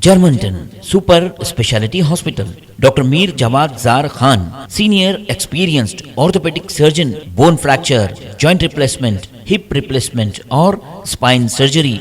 Germanton super speciality hospital, doctor Mir Jawad Jar Khan, senior experienced orthopaedic surgeon, bone fracture, joint replacement, hip replacement और spine surgery.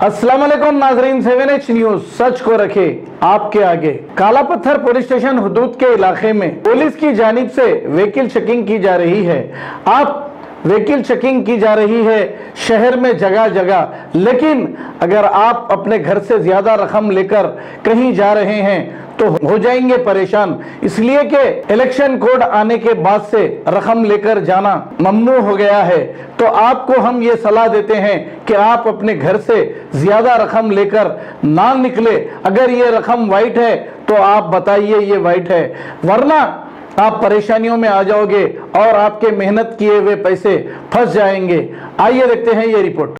अस्सलाम वालेकुम नाजरीन, 7H news सच को रखे आपके आगे। काला पत्थर पुलिस स्टेशन हुदूद के इलाके में पुलिस की जानिब से व्हीकल चेकिंग की जा रही है। आप व्हीकल चेकिंग की जा रही है शहर में जगह जगह, लेकिन अगर आप अपने घर से ज्यादा रकम लेकर कहीं जा रहे हैं तो हो जाएंगे परेशान, इसलिए कि इलेक्शन कोड आने के बाद से रकम लेकर जाना ममनू हो गया है। तो आपको हम ये सलाह देते हैं कि आप अपने घर से ज्यादा रकम लेकर ना निकले। अगर ये रकम वाइट है तो आप बताइए ये वाइट है, वरना आप परेशानियों में आ जाओगे और आपके मेहनत किए हुए पैसे फंस जाएंगे। आइए देखते हैं ये रिपोर्ट।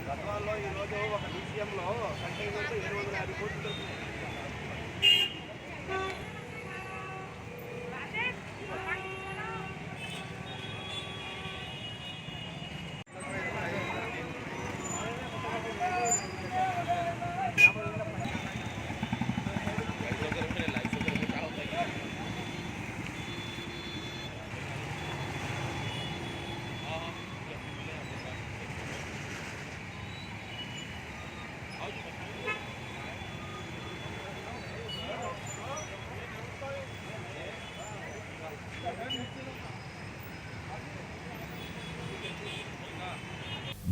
గతంలో ఈరోజు ఒక మ్యూజియంలో కంటైనర్తో 750 కోట్లు దొరికినాయి.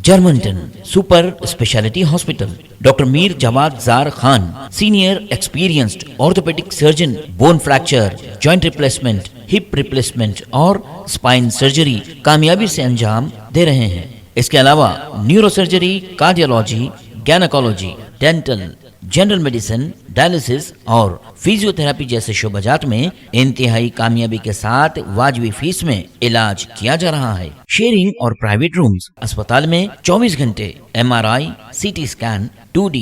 Germanton super speciality hospital, doctor Mir Jawad Jar Khan, senior experienced orthopaedic surgeon, bone fracture, joint replacement, hip replacement और स्पाइन सर्जरी कामयाबी से अंजाम दे रहे हैं। इसके अलावा neuro surgery, cardiology, gynaecology, dental, general medicine, dialysis और फिजियोथेरेपी जैसे शोबाजात में इंतहाई कामयाबी के साथ वाजबी फीस में इलाज किया जा रहा है। शेयरिंग और प्राइवेट रूम्स, अस्पताल में 24 घंटे MRI, CT scan, 2D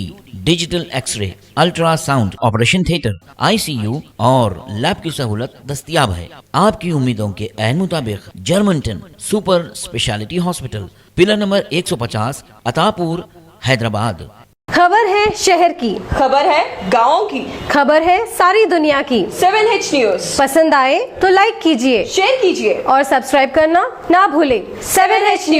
digital x ray, ultrasound, operation theatre, ICU और लैब की सहूलत दस्तयाब है। आपकी उम्मीदों के ऐन मुताबिक Germanton super speciality hospital, pillar number 150, Attapur, Hyderabad. खबर है शहर की, खबर है गाँव की, खबर है सारी दुनिया की। 7H न्यूज पसंद आए तो लाइक कीजिए, शेयर कीजिए और सब्सक्राइब करना ना भूलें। 7H news.